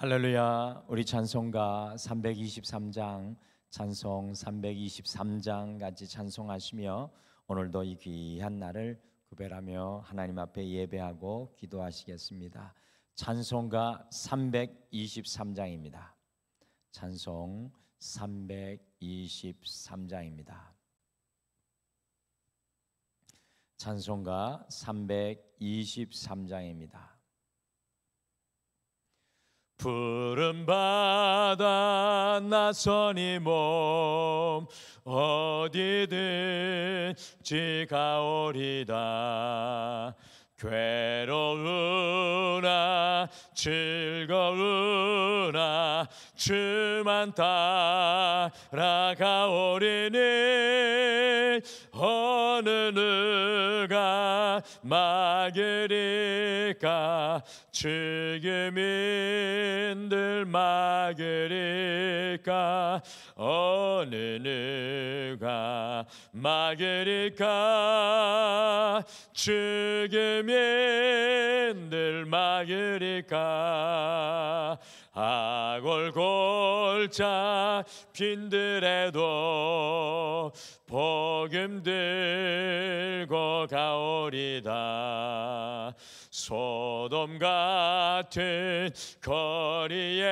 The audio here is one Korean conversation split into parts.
할렐루야. 우리 찬송가 323장, 찬송 323장 같이 찬송하시며 오늘도 이 귀한 날을 구별하며 하나님 앞에 예배하고 기도하시겠습니다. 찬송가 323장입니다. 찬송 323장입니다. 찬송가 323장입니다. 푸른 바다 낯선 이 몸 어디든지 가오리다. 괴로우나 즐거우나 주만 따라가오리니 어느 누가 막으리까. 죽음인들 막으리까. 어느 누가 막으리까. 죽음인들 막으리까. 아골골짝 빈들에도 복음 들고 가오리다. 소돔 같은 거리에도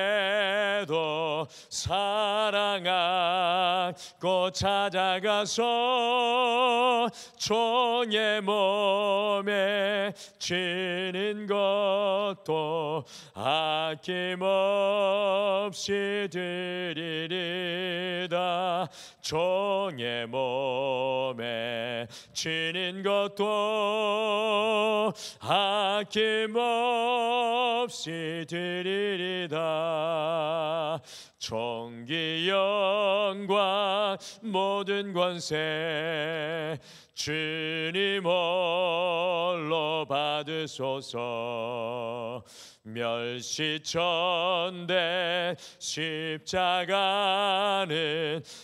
사랑 안고 찾아가서 종의 몸에 지는 것도 아낌없이 드리리다. 종의 몸에 지는 것도 아낌없이 드리리다. 존귀 영광 모든 권세 주님 홀로 받으소서. 멸시천대 십자가는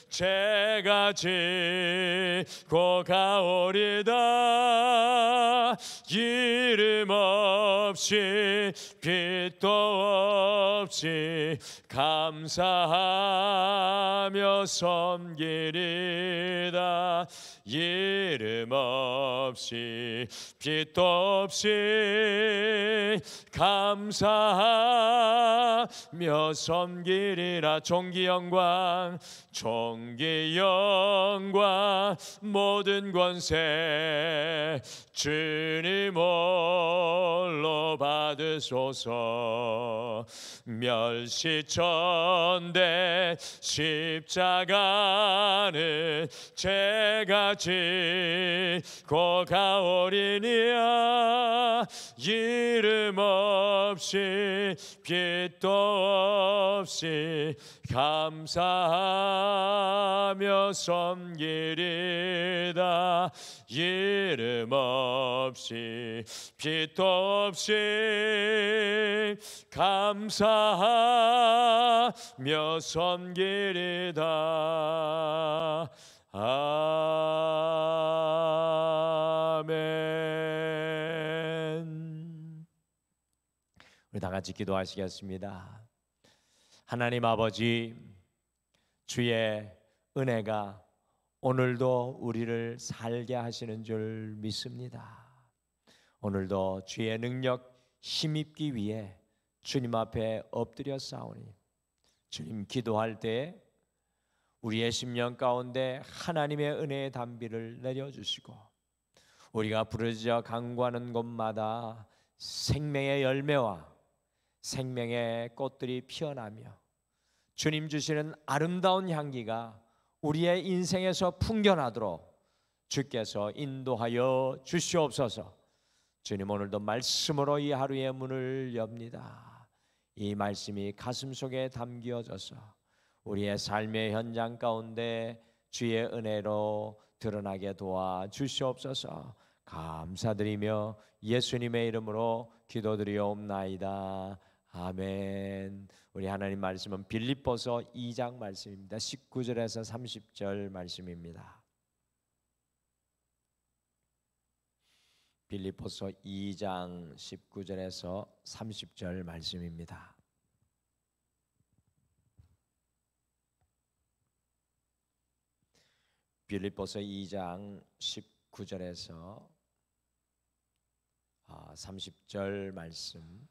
제가 지고 가오리다. 이름 없이 빛도 없이 감사하며 섬기리다. 이름 없이 빛도 없이 감사하며 섬기리라. 존귀 영광 존귀 영광 모든 권세 주님 홀로 받으소서. 멸시천대 십자가는 제가 지고 가오리니아. 이름 없이 빛도 없이 감사하며 섬기리다. 이름 없이 빛도 없이 감사하며 섬기리다. 아멘. 우리 다 같이 기도하시겠습니다. 하나님 아버지, 주의 은혜가 오늘도 우리를 살게 하시는 줄 믿습니다. 오늘도 주의 능력 힘입기 위해 주님 앞에 엎드려 싸우니 주님 기도할 때 우리의 심령 가운데 하나님의 은혜의 단비를 내려주시고 우리가 부르짖어 간구하는 곳마다 생명의 열매와 생명의 꽃들이 피어나며 주님 주시는 아름다운 향기가 우리의 인생에서 풍겨나도록 주께서 인도하여 주시옵소서. 주님, 오늘도 말씀으로 이 하루의 문을 엽니다. 이 말씀이 가슴속에 담겨져서 우리의 삶의 현장 가운데 주의 은혜로 드러나게 도와 주시옵소서. 감사드리며 예수님의 이름으로 기도드리옵나이다. 아멘. 우리 하나님 말씀은 빌립보서 2장 말씀입니다. 19절에서 30절 말씀입니다. 빌립보서 2장 19절에서 30절 말씀입니다. 빌립보서 2장 19절에서 30절 말씀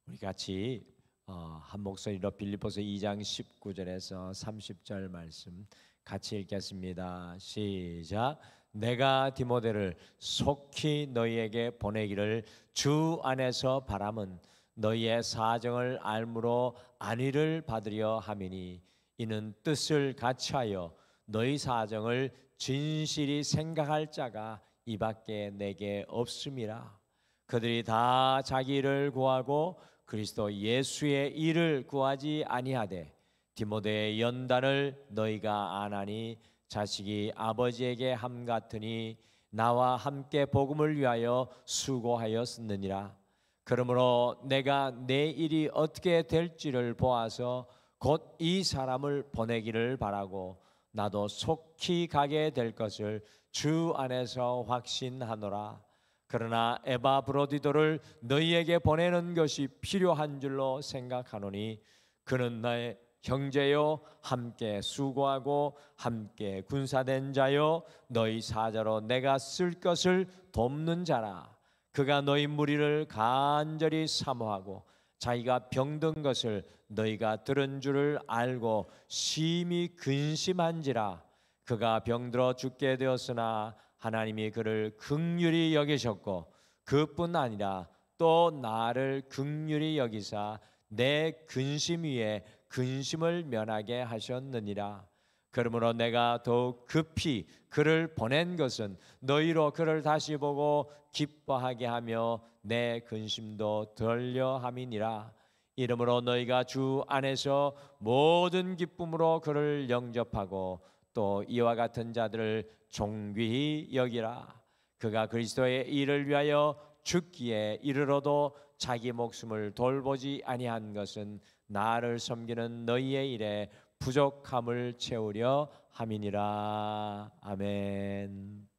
우리 같이 한 목소리로 빌립보서 2장 19절에서 30절 말씀 같이 읽겠습니다. 시작. 내가 디모데를 속히 너희에게 보내기를 주 안에서 바람은 너희의 사정을 알므로 안위를 받으려 함이니 이는 뜻을 같이하여 너희 사정을 진실히 생각할 자가 이밖에 내게 없음이라. 그들이 다 자기 일을 구하고 그리스도 예수의 일을 구하지 아니하되 디모데의 연단을 너희가 아나니 자식이 아버지에게 함 같으니 나와 함께 복음을 위하여 수고하였느니라. 그러므로 내가 내 일이 어떻게 될지를 보아서 곧 이 사람을 보내기를 바라고 나도 속히 가게 될 것을 주 안에서 확신하노라. 그러나 에바브로디도를 너희에게 보내는 것이 필요한 줄로 생각하노니 그는 나의 형제요 함께 수고하고 함께 군사된 자요 너희 사자로 내가 쓸 것을 돕는 자라. 그가 너희 무리를 간절히 사모하고 자기가 병든 것을 너희가 들은 줄을 알고 심히 근심한지라. 그가 병들어 죽게 되었으나 하나님이 그를 긍휼히 여기셨고 그뿐 아니라 또 나를 긍휼히 여기사 내 근심 위에 근심을 면하게 하셨느니라. 그러므로 내가 더욱 급히 그를 보낸 것은 너희로 그를 다시 보고 기뻐하게 하며 내 근심도 덜려 함이니라. 이러므로 너희가 주 안에서 모든 기쁨으로 그를 영접하고 또 이와 같은 자들을 존귀히 여기라. 그가 그리스도의 일을 위하여 죽기에 이르러도 자기 목숨을 돌보지 아니한 것은 나를 섬기는 너희의 일에 부족함을 채우려 함이니라. 아멘.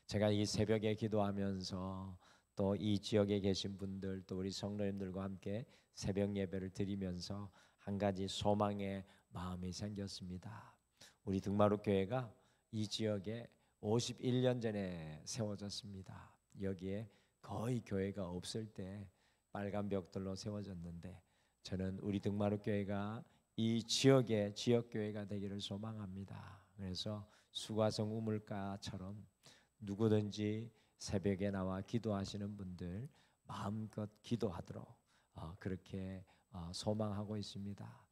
제가 이 새벽에 기도하면서 또 이 지역에 계신 분들 또 우리 성도님들과 함께 새벽 예배를 드리면서 한 가지 소망의 마음이 생겼습니다. 우리 등마루 교회가 이 지역에 51년 전에 세워졌습니다. 여기에 거의 교회가 없을 때 빨간 벽돌로 세워졌는데 저는 우리 등마루 교회가 이 지역의 지역 교회가 되기를 소망합니다. 그래서 수가성 우물가처럼 누구든지 새벽에 나와 기도하시는 분들 마음껏 기도하도록 그렇게 소망하고 있습니다.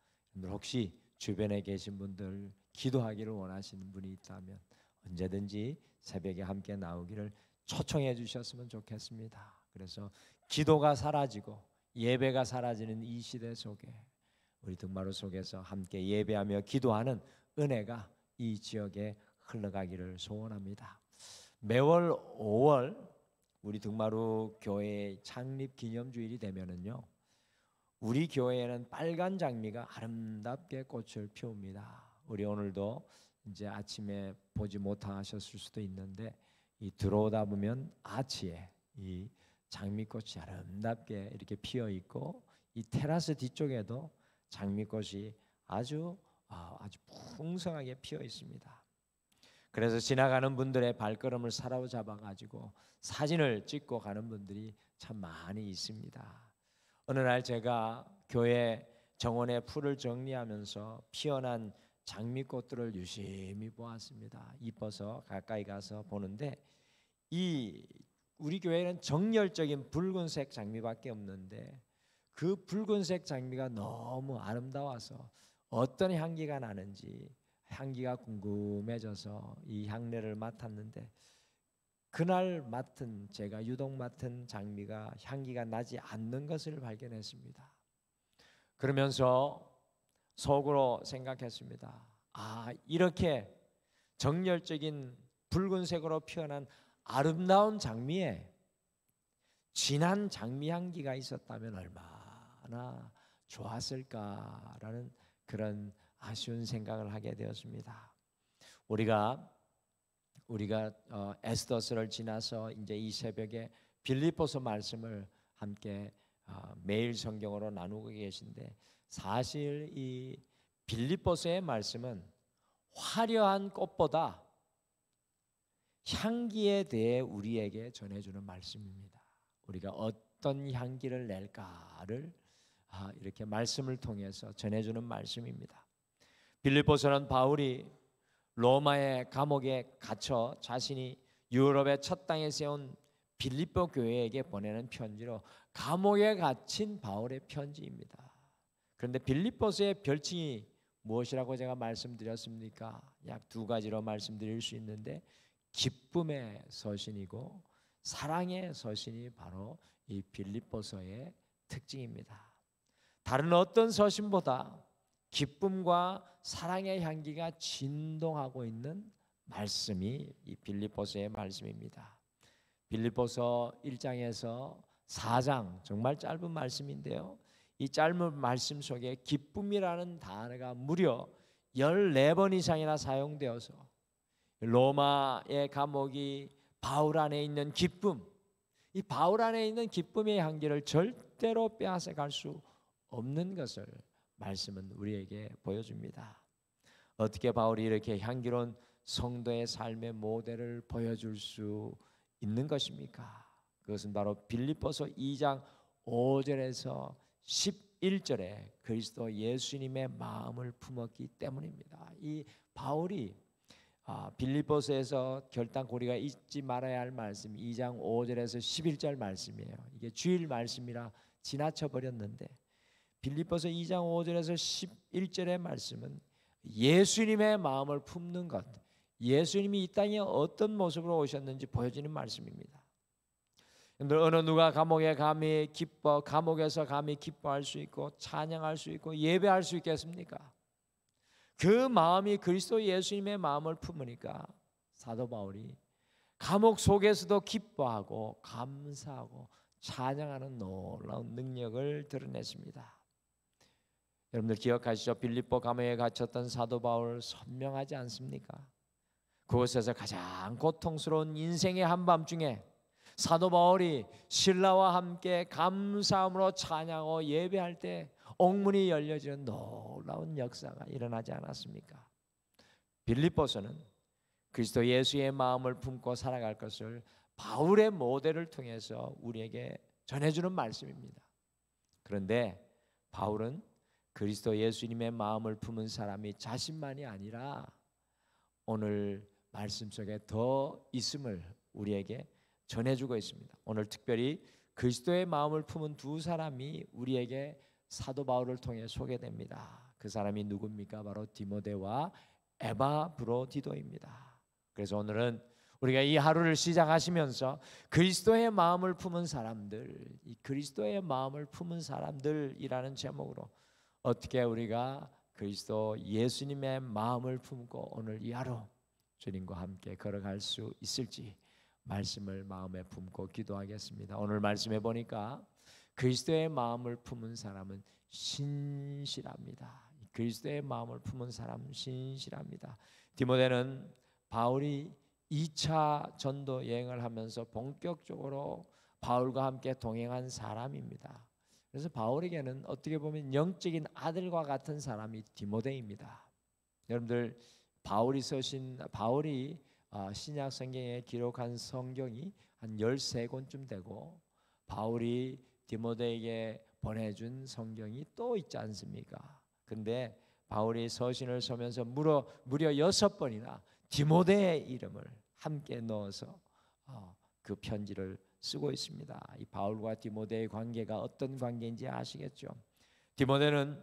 혹시 주변에 계신 분들 기도하기를 원하시는 분이 있다면 언제든지 새벽에 함께 나오기를 초청해 주셨으면 좋겠습니다. 그래서 기도가 사라지고 예배가 사라지는 이 시대 속에 우리 등마루 속에서 함께 예배하며 기도하는 은혜가 이 지역에 흘러가기를 소원합니다. 매월 5월 우리 등마루 교회 창립 기념주일이 되면은요, 우리 교회에는 빨간 장미가 아름답게 꽃을 피웁니다. 우리 오늘도 이제 아침에 보지 못하셨을 수도 있는데 이 들어오다 보면 아치에 이 장미꽃이 아름답게 이렇게 피어 있고 이 테라스 뒤쪽에도 장미꽃이 아주 풍성하게 피어 있습니다. 그래서 지나가는 분들의 발걸음을 사로잡아 가지고 사진을 찍고 가는 분들이 참 많이 있습니다. 어느 날 제가 교회 정원의 풀을 정리하면서 피어난 장미꽃들을 유심히 보았습니다. 이뻐서 가까이 가서 보는데 우리 교회는 정열적인 붉은색 장미밖에 없는데 그 붉은색 장미가 너무 아름다워서 어떤 향기가 나는지 향기가 궁금해져서 이 향내를 맡았는데 그날 제가 유독 맡은 장미가 향기가 나지 않는 것을 발견했습니다. 그러면서 속으로 생각했습니다. 이렇게 정열적인 붉은색으로 피어난 아름다운 장미에 진한 장미 향기가 있었다면 얼마나 좋았을까라는 그런 아쉬운 생각을 하게 되었습니다. 우리가 에스더서를 지나서 이제 이 새벽에 빌립보서 말씀을 함께 매일 성경으로 나누고 계신데 사실 이 빌립보서의 말씀은 화려한 꽃보다 향기에 대해 우리에게 전해주는 말씀입니다. 우리가 어떤 향기를 낼까를 이렇게 말씀을 통해서 전해주는 말씀입니다. 빌립보서는 바울이 로마의 감옥에 갇혀 자신이 유럽의 첫 땅에 세운 빌립보 교회에게 보내는 편지로 감옥에 갇힌 바울의 편지입니다. 그런데 빌립보서의 별칭이 무엇이라고 제가 말씀드렸습니까? 약 두 가지로 말씀드릴 수 있는데 기쁨의 서신이고 사랑의 서신이 바로 이 빌립보서의 특징입니다. 다른 어떤 서신보다 기쁨과 사랑의 향기가 진동하고 있는 말씀이 이 빌립보서의 말씀입니다. 빌립보서 1장에서 4장, 정말 짧은 말씀인데요, 이 짧은 말씀 속에 기쁨이라는 단어가 무려 14번 이상이나 사용되어서 로마의 감옥이 바울 안에 있는 기쁨, 이 바울 안에 있는 기쁨의 향기를 절대로 빼앗아갈 수 없는 것을 말씀은 우리에게 보여줍니다. 어떻게 바울이 이렇게 향기로운 성도의 삶의 모델을 보여줄 수 있는 것입니까? 그것은 바로 빌립보서 2장 5절에서 11절에 그리스도 예수님의 마음을 품었기 때문입니다. 이 바울이 빌립보서에서 결단코리가 잊지 말아야 할 말씀 2장 5절에서 11절 말씀이에요. 이게 주일 말씀이라 지나쳐 버렸는데 빌립보서 2장 5절에서 11절의 말씀은 예수님의 마음을 품는 것, 예수님이 이 땅에 어떤 모습으로 오셨는지 보여주는 말씀입니다. 어느 누가 감옥에 감히 감옥에서 감히 기뻐할 수 있고 찬양할 수 있고 예배할 수 있겠습니까? 그 마음이 그리스도 예수님의 마음을 품으니까 사도 바울이 감옥 속에서도 기뻐하고 감사하고 찬양하는 놀라운 능력을 드러냈습니다. 여러분들 기억하시죠? 빌립보 감옥에 갇혔던 사도 바울 선명하지 않습니까? 그곳에서 가장 고통스러운 인생의 한밤중에 사도 바울이 신라와 함께 감사함으로 찬양하고 예배할 때 옥문이 열려지는 놀라운 역사가 일어나지 않았습니까? 빌립보서는 그리스도 예수의 마음을 품고 살아갈 것을 바울의 모델을 통해서 우리에게 전해주는 말씀입니다. 그런데 바울은 그리스도 예수님의 마음을 품은 사람이 자신만이 아니라 오늘 말씀 속에 더 있음을 우리에게 전해주고 있습니다. 오늘 특별히 그리스도의 마음을 품은 두 사람이 우리에게 사도 바울을 통해 소개됩니다. 그 사람이 누굽니까? 바로 디모데와 에바브로디도입니다. 그래서 오늘은 우리가 이 하루를 시작하시면서 그리스도의 마음을 품은 사람들, 이 그리스도의 마음을 품은 사람들이라는 제목으로 어떻게 우리가 그리스도 예수님의 마음을 품고 오늘 이 하루 주님과 함께 걸어갈 수 있을지 말씀을 마음에 품고 기도하겠습니다. 오늘 말씀해 보니까 그리스도의 마음을 품은 사람은 신실합니다. 그리스도의 마음을 품은 사람은 신실합니다. 디모데는 바울이 2차 전도 여행을 하면서 본격적으로 바울과 함께 동행한 사람입니다. 그래서 바울에게는 어떻게 보면 영적인 아들과 같은 사람이 디모데입니다. 여러분들 바울이 신약 성경에 기록한 성경이 한 13권쯤 되고 바울이 디모데에게 보내준 성경이 또 있지 않습니까? 근데 바울이 서신을 쓰면서 무려 6번이나 디모데의 이름을 함께 넣어서 그 편지를 쓰고 있습니다. 이 바울과 디모데의 관계가 어떤 관계인지 아시겠죠? 디모데는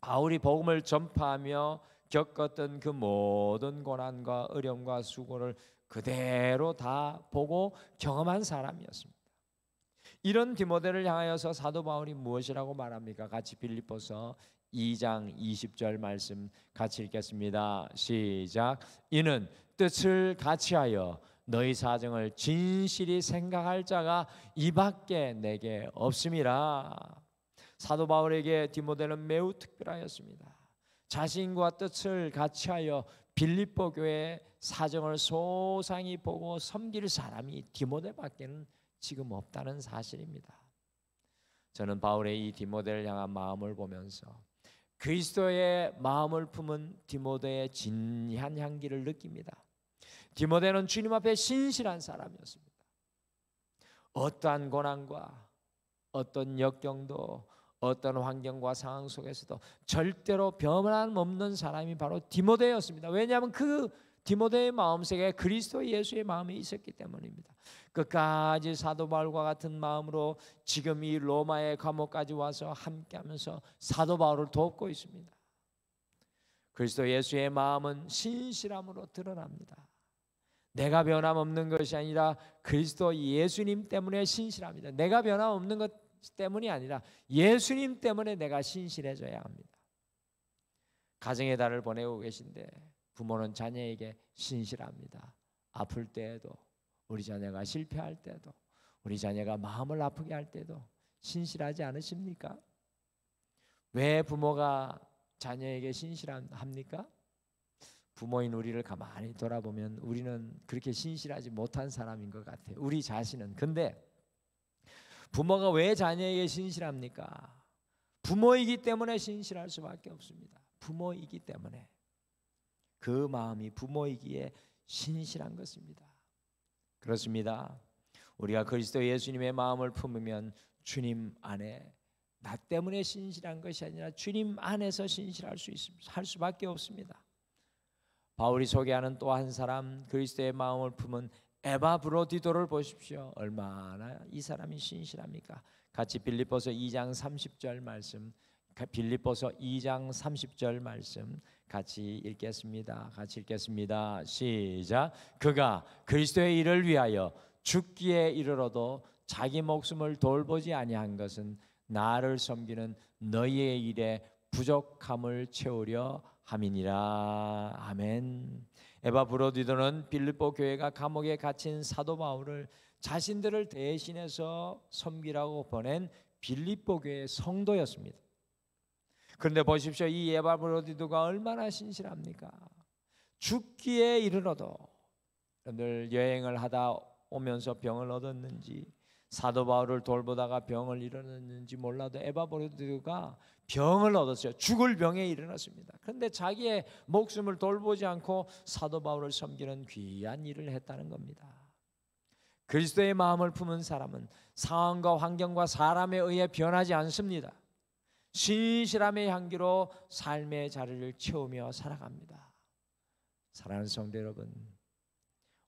바울이 복음을 전파하며 겪었던 그 모든 고난과 어려움과 수고를 그대로 다 보고 경험한 사람이었습니다. 이런 디모데를 향하여서 사도 바울이 무엇이라고 말합니까? 같이 빌립보서 2장 20절 말씀 같이 읽겠습니다. 시작. 이는 뜻을 같이하여 너희 사정을 진실이 생각할 자가 이밖에 내게 없음이라. 사도 바울에게 디모데는 매우 특별하였습니다. 자신과 뜻을 같이하여 빌립보 교회의 사정을 소상히 보고 섬길 사람이 디모데밖에는 지금 없다는 사실입니다. 저는 바울의 이 디모데를 향한 마음을 보면서 그리스도의 마음을 품은 디모데의 진한 향기를 느낍니다. 디모데는 주님 앞에 신실한 사람이었습니다. 어떠한 고난과 어떤 역경도 어떤 환경과 상황 속에서도 절대로 변함 없는 사람이 바로 디모데였습니다. 왜냐하면 그 디모데의 마음속에 그리스도 예수의 마음이 있었기 때문입니다. 끝까지 사도 바울과 같은 마음으로 지금 이 로마의 감옥까지 와서 함께하면서 사도 바울을 돕고 있습니다. 그리스도 예수의 마음은 신실함으로 드러납니다. 내가 변함없는 것이 아니라 그리스도 예수님 때문에 신실합니다. 내가 변함없는 것 때문이 아니라 예수님 때문에 내가 신실해져야 합니다. 가정의 달을 보내고 계신데 부모는 자녀에게 신실합니다. 아플 때에도, 우리 자녀가 실패할 때도, 우리 자녀가 마음을 아프게 할 때도 신실하지 않으십니까? 왜 부모가 자녀에게 신실합니까? 부모인 우리를 가만히 돌아보면 우리는 그렇게 신실하지 못한 사람인 것 같아요. 우리 자신은. 근데 부모가 왜 자녀에게 신실합니까? 부모이기 때문에 신실할 수밖에 없습니다. 부모이기 때문에. 그 마음이 부모이기에 신실한 것입니다. 그렇습니다. 우리가 그리스도 예수님의 마음을 품으면 주님 안에 나 때문에 신실한 것이 아니라 주님 안에서 신실할 수 있습니다. 할 수밖에 없습니다. 바울이 소개하는 또 한 사람, 그리스도의 마음을 품은 에바브로디도를 보십시오. 얼마나 이 사람이 신실합니까? 같이 빌립보서 2장 30절 말씀, 빌립보서 2장 30절 말씀 같이 읽겠습니다. 같이 읽겠습니다. 시작. 그가 그리스도의 일을 위하여 죽기에 이르러도 자기 목숨을 돌보지 아니한 것은 나를 섬기는 너희의 일에 부족함을 채우려 함이니라. 아멘. 에바브로디도는 빌립보 교회가 감옥에 갇힌 사도 바울을 자신들을 대신해서 섬기라고 보낸 빌립보 교회의 성도였습니다. 그런데 보십시오. 이 에바브로디도가 얼마나 신실합니까? 죽기에 이르러도, 늘 여행을 하다 오면서 병을 얻었는지 사도 바울을 돌보다가 병을 일어났는지 몰라도 에바브로디도가 병을 얻었어요. 죽을 병에 일어났습니다. 그런데 자기의 목숨을 돌보지 않고 사도 바울을 섬기는 귀한 일을 했다는 겁니다. 그리스도의 마음을 품은 사람은 상황과 환경과 사람에 의해 변하지 않습니다. 신실함의 향기로 삶의 자리를 채우며 살아갑니다. 사랑하는 성도 여러분,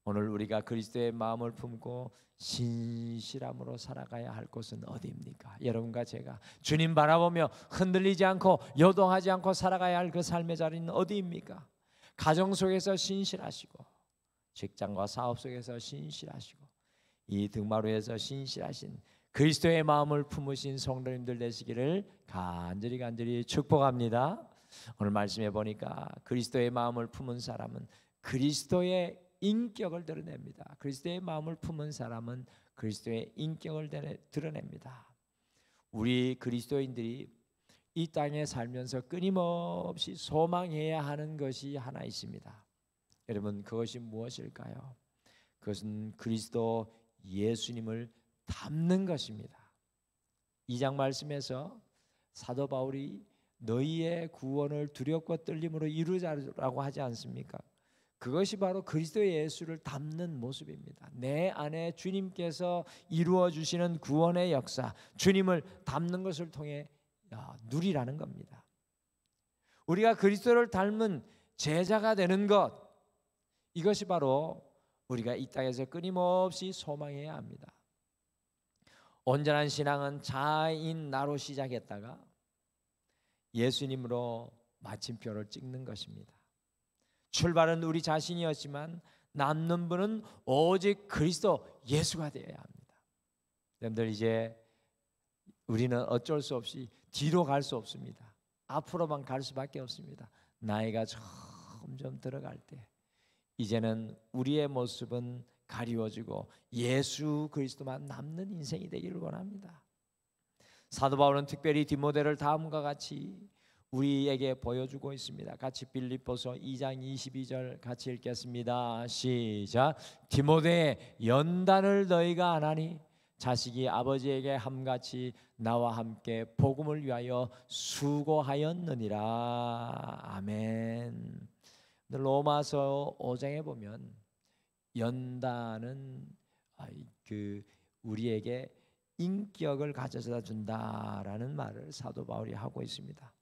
오늘 우리가 그리스도의 마음을 품고 신실함으로 살아가야 할 곳은 어디입니까? 여러분과 제가 주님 바라보며 흔들리지 않고 요동하지 않고 살아가야 할 그 삶의 자리는 어디입니까? 가정 속에서 신실하시고, 직장과 사업 속에서 신실하시고, 이 등마루에서 신실하신 그리스도의 마음을 품으신 성도님들 되시기를 간절히 축복합니다. 오늘 말씀해 보니까 그리스도의 마음을 품은 사람은 그리스도의 인격을 드러냅니다. 그리스도의 마음을 품은 사람은 그리스도의 인격을 드러냅니다. 우리 그리스도인들이 이 땅에 살면서 끊임없이 소망해야 하는 것이 하나 있습니다. 여러분, 그것이 무엇일까요? 그것은 그리스도 예수님을 닮는 것입니다. 2장 말씀에서 사도 바울이 너희의 구원을 두렵고 떨림으로 이루자라고 하지 않습니까? 그것이 바로 그리스도 예수를 닮는 모습입니다. 내 안에 주님께서 이루어 주시는 구원의 역사, 주님을 닮는 것을 통해 누리라는 겁니다. 우리가 그리스도를 닮은 제자가 되는 것, 이것이 바로 우리가 이 땅에서 끊임없이 소망해야 합니다. 온전한 신앙은 자아인 나로 시작했다가 예수님으로 마침표를 찍는 것입니다. 출발은 우리 자신이었지만 남는 분은 오직 그리스도 예수가 되어야 합니다. 여러분들, 이제 우리는 어쩔 수 없이 뒤로 갈 수 없습니다. 앞으로만 갈 수밖에 없습니다. 나이가 점점 들어갈 때 이제는 우리의 모습은 가리워지고 예수 그리스도만 남는 인생이 되기를 원합니다. 사도 바울은 특별히 디모데를 다음과 같이 우리에게 보여주고 있습니다. 같이 빌립보서 2장 22절 같이 읽겠습니다. 시작. 디모데, 연단을 너희가 안 하니 자식이 아버지에게 함같이 나와 함께 복음을 위하여 수고하였느니라. 아멘. 로마서 5장에 보면 연단은 우리에게 인격을 가져다 준다라는 말을 사도 바울이 하고 있습니다.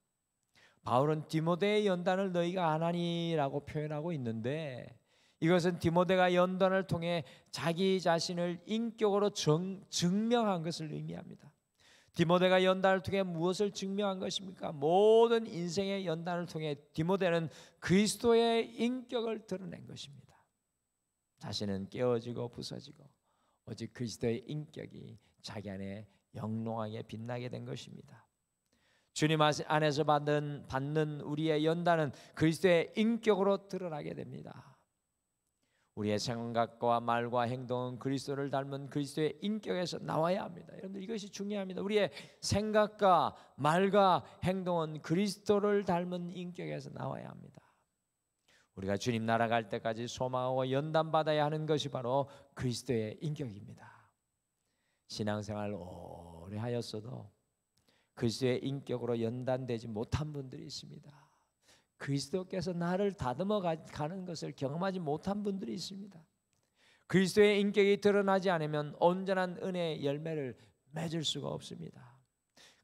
바울은 디모데의 연단을 너희가 안 하니라고 표현하고 있는데, 이것은 디모데가 연단을 통해 자기 자신을 인격으로 증명한 것을 의미합니다. 디모데가 연단을 통해 무엇을 증명한 것입니까? 모든 인생의 연단을 통해 디모데는 그리스도의 인격을 드러낸 것입니다. 자신은 깨어지고 부서지고 오직 그리스도의 인격이 자기 안에 영롱하게 빛나게 된 것입니다. 주님 안에서 받는 우리의 연단은 그리스도의 인격으로 드러나게 됩니다. 우리의 생각과 말과 행동은 그리스도를 닮은 그리스도의 인격에서 나와야 합니다. 여러분들, 이것이 중요합니다. 우리의 생각과 말과 행동은 그리스도를 닮은 인격에서 나와야 합니다. 우리가 주님 나라 갈 때까지 소망하고 연단받아야 하는 것이 바로 그리스도의 인격입니다. 신앙생활 오래 하였어도 그리스도의 인격으로 연단되지 못한 분들이 있습니다. 그리스도께서 나를 다듬어 가는 것을 경험하지 못한 분들이 있습니다. 그리스도의 인격이 드러나지 않으면 온전한 은혜의 열매를 맺을 수가 없습니다.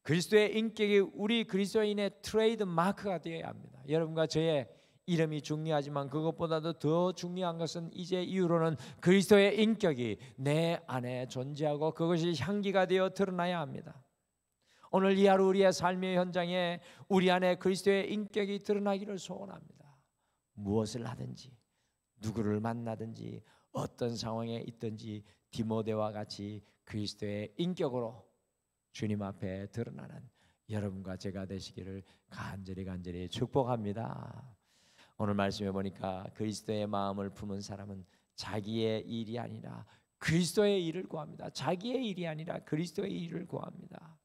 그리스도의 인격이 우리 그리스도인의 트레이드 마크가 되어야 합니다. 여러분과 저의 이름이 중요하지만 그것보다도 더 중요한 것은 이제 이후로는 그리스도의 인격이 내 안에 존재하고 그것이 향기가 되어 드러나야 합니다. 오늘 이 하루 우리의 삶의 현장에 우리 안에 그리스도의 인격이 드러나기를 소원합니다. 무엇을 하든지, 누구를 만나든지, 어떤 상황에 있든지 디모데와 같이 그리스도의 인격으로 주님 앞에 드러나는 여러분과 제가 되시기를 간절히 축복합니다. 오늘 말씀해 보니까 그리스도의 마음을 품은 사람은 자기의 일이 아니라 그리스도의 일을 구합니다. 자기의 일이 아니라 그리스도의 일을 구합니다.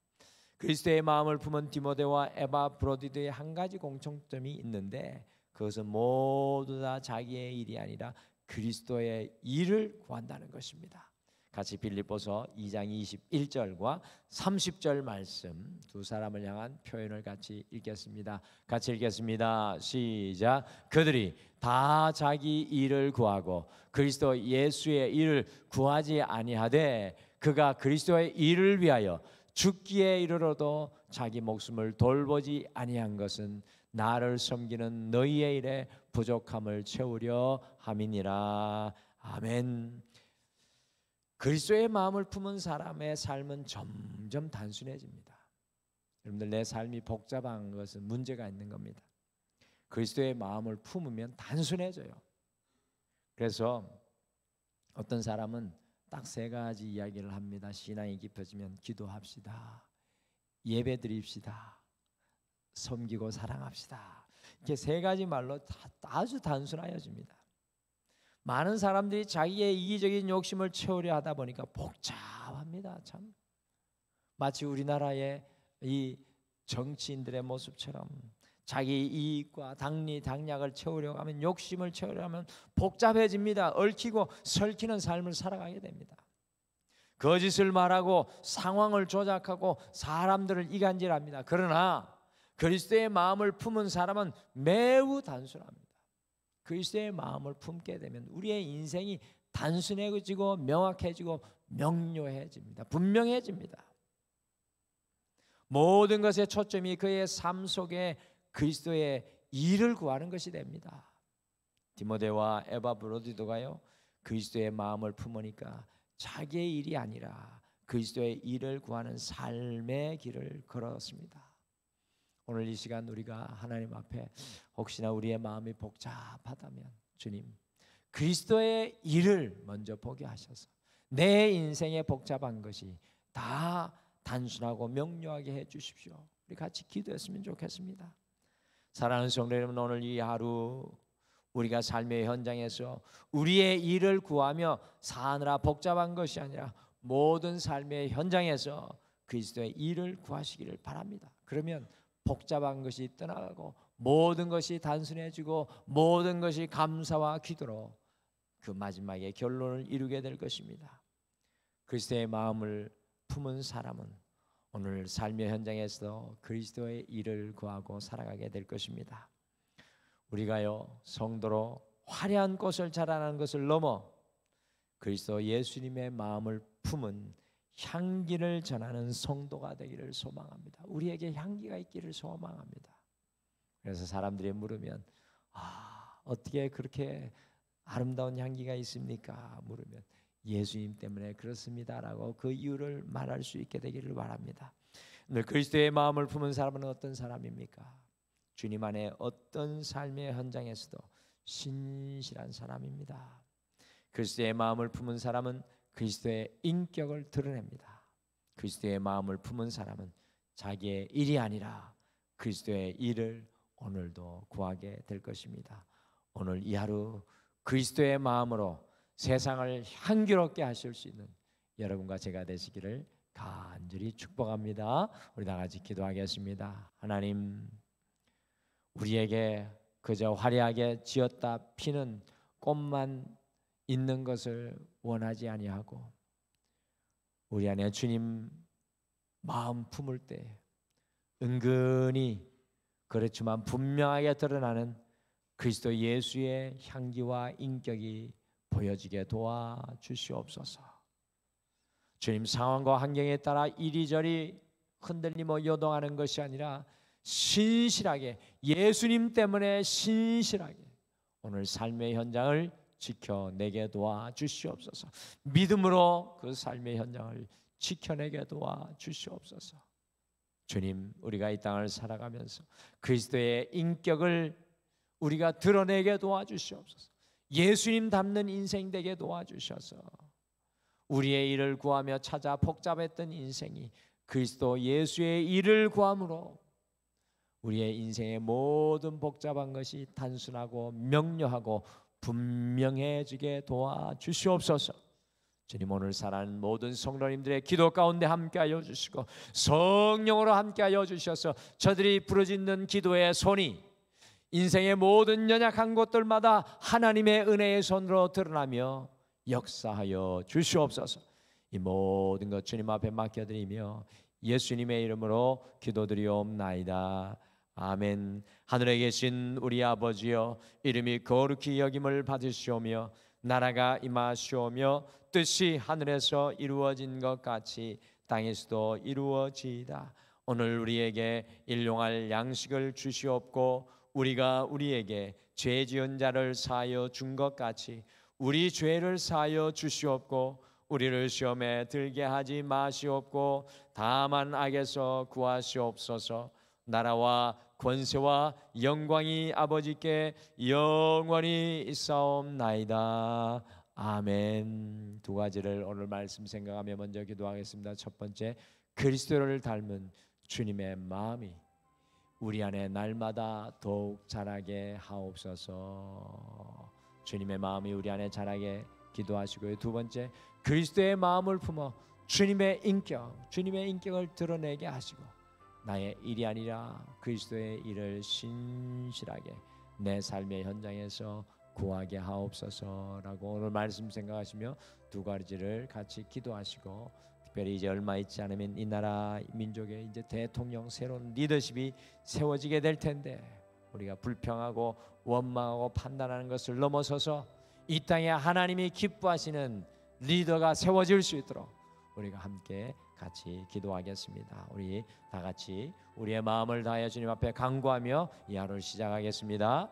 그리스도의 마음을 품은 디모데와 에바브로디도의 한 가지 공통점이 있는데, 그것은 모두 다 자기의 일이 아니라 그리스도의 일을 구한다는 것입니다. 같이 빌립보서 2장 21절과 30절 말씀, 두 사람을 향한 표현을 같이 읽겠습니다. 같이 읽겠습니다. 시작. 그들이 다 자기 일을 구하고 그리스도 예수의 일을 구하지 아니하되 그가 그리스도의 일을 위하여 죽기에 이르러도 자기 목숨을 돌보지 아니한 것은 나를 섬기는 너희의 일에 부족함을 채우려 함이니라. 아멘. 그리스도의 마음을 품은 사람의 삶은 점점 단순해집니다. 여러분들, 내 삶이 복잡한 것은 문제가 있는 겁니다. 그리스도의 마음을 품으면 단순해져요. 그래서 어떤 사람은 딱 세 가지 이야기를 합니다. 신앙이 깊어지면 기도합시다, 예배 드립시다, 섬기고 사랑합시다. 이렇게 세 가지 말로 아주 단순해집니다. 많은 사람들이 자기의 이기적인 욕심을 채우려 하다 보니까 복잡합니다. 참, 마치 우리나라의 이 정치인들의 모습처럼 자기 이익과 당약을 채우려고 하면, 욕심을 채우려고 하면 복잡해집니다. 얽히고 설키는 삶을 살아가게 됩니다. 거짓을 말하고 상황을 조작하고 사람들을 이간질합니다. 그러나 그리스도의 마음을 품은 사람은 매우 단순합니다. 그리스도의 마음을 품게 되면 우리의 인생이 단순해지고 명확해지고 명료해집니다. 분명해집니다. 모든 것의 초점이 그의 삶 속에 그리스도의 일을 구하는 것이 됩니다. 디모데와 에바브로디도가요, 그리스도의 마음을 품으니까 자기의 일이 아니라 그리스도의 일을 구하는 삶의 길을 걸었습니다. 오늘 이 시간 우리가 하나님 앞에 혹시나 우리의 마음이 복잡하다면, 주님, 그리스도의 일을 먼저 보게 하셔서 내 인생의 복잡한 것이 다 단순하고 명료하게 해 주십시오. 우리 같이 기도했으면 좋겠습니다. 사랑하는 성도 여러분, 오늘 이 하루 우리가 삶의 현장에서 우리의 일을 구하며 사느라 복잡한 것이 아니라 모든 삶의 현장에서 그리스도의 일을 구하시기를 바랍니다. 그러면 복잡한 것이 떠나가고 모든 것이 단순해지고 모든 것이 감사와 기도로 그 마지막에 결론을 이루게 될 것입니다. 그리스도의 마음을 품은 사람은 오늘 삶의 현장에서 그리스도의 일을 구하고 살아가게 될 것입니다. 우리가요, 성도로 화려한 꽃을 자라나는 것을 넘어 그리스도 예수님의 마음을 품은 향기를 전하는 성도가 되기를 소망합니다. 우리에게 향기가 있기를 소망합니다. 그래서 사람들이 물으면 어떻게 그렇게 아름다운 향기가 있습니까? 물으면 예수님 때문에 그렇습니다라고 그 이유를 말할 수 있게 되기를 바랍니다. 오늘 그리스도의 마음을 품은 사람은 어떤 사람입니까? 주님 안에 어떤 삶의 현장에서도 신실한 사람입니다. 그리스도의 마음을 품은 사람은 그리스도의 인격을 드러냅니다. 그리스도의 마음을 품은 사람은 자기의 일이 아니라 그리스도의 일을 오늘도 구하게 될 것입니다. 오늘 이 하루 그리스도의 마음으로 세상을 향기롭게 하실 수 있는 여러분과 제가 되시기를 간절히 축복합니다. 우리 다 같이 기도하겠습니다. 하나님, 우리에게 그저 화려하게 지었다 피는 꽃만 있는 것을 원하지 아니하고 우리 안에 주님 마음 품을 때 은근히 그렇지만 분명하게 드러나는 그리스도 예수의 향기와 인격이 보여지게 도와주시옵소서. 주님, 상황과 환경에 따라 이리저리 흔들리며 요동하는 것이 아니라 신실하게 예수님 때문에 신실하게 오늘 삶의 현장을 지켜내게 도와주시옵소서. 믿음으로 그 삶의 현장을 지켜내게 도와주시옵소서. 주님, 우리가 이 땅을 살아가면서 그리스도의 인격을 우리가 드러내게 도와주시옵소서. 예수님 닮는 인생 되게 도와주셔서 우리의 일을 구하며 찾아 복잡했던 인생이 그리스도 예수의 일을 구함으로 우리의 인생의 모든 복잡한 것이 단순하고 명료하고 분명해지게 도와주시옵소서. 주님, 오늘 살아가는 모든 성도님들의 기도 가운데 함께하여 주시고 성령으로 함께하여 주셔서 저들이 부르짖는 기도의 손이 인생의 모든 연약한 곳들마다 하나님의 은혜의 손으로 드러나며 역사하여 주시옵소서. 이 모든 것 주님 앞에 맡겨드리며 예수님의 이름으로 기도드리옵나이다. 아멘. 하늘에 계신 우리 아버지여, 이름이 거룩히 여김을 받으시오며 나라가 임하시오며 뜻이 하늘에서 이루어진 것 같이 땅에서도 이루어지이다. 오늘 우리에게 일용할 양식을 주시옵고 우리가 우리에게 죄 지은 자를 사하여 준 것 같이 우리 죄를 사하여 주시옵고 우리를 시험에 들게 하지 마시옵고 다만 악에서 구하시옵소서. 나라와 권세와 영광이 아버지께 영원히 있사옵나이다. 아멘. 두 가지를 오늘 말씀 생각하며 먼저 기도하겠습니다. 첫 번째, 그리스도를 닮은 주님의 마음이 우리 안에 날마다 더욱 자라게 하옵소서. 주님의 마음이 우리 안에 자라게 기도하시고요. 두 번째, 그리스도의 마음을 품어 주님의 인격을 드러내게 하시고 나의 일이 아니라 그리스도의 일을 신실하게 내 삶의 현장에서 구하게 하옵소서라고 오늘 말씀 생각하시며 두 가지를 같이 기도하시고, 특별히 이제 얼마 있지 않으면 이 나라 민족에 이제 대통령 새로운 리더십이 세워지게 될 텐데 우리가 불평하고 원망하고 판단하는 것을 넘어서서 이 땅에 하나님이 기뻐하시는 리더가 세워질 수 있도록 우리가 함께 같이 기도하겠습니다. 우리 다 같이 우리의 마음을 다하여 주님 앞에 간구하며 이 하루를 시작하겠습니다.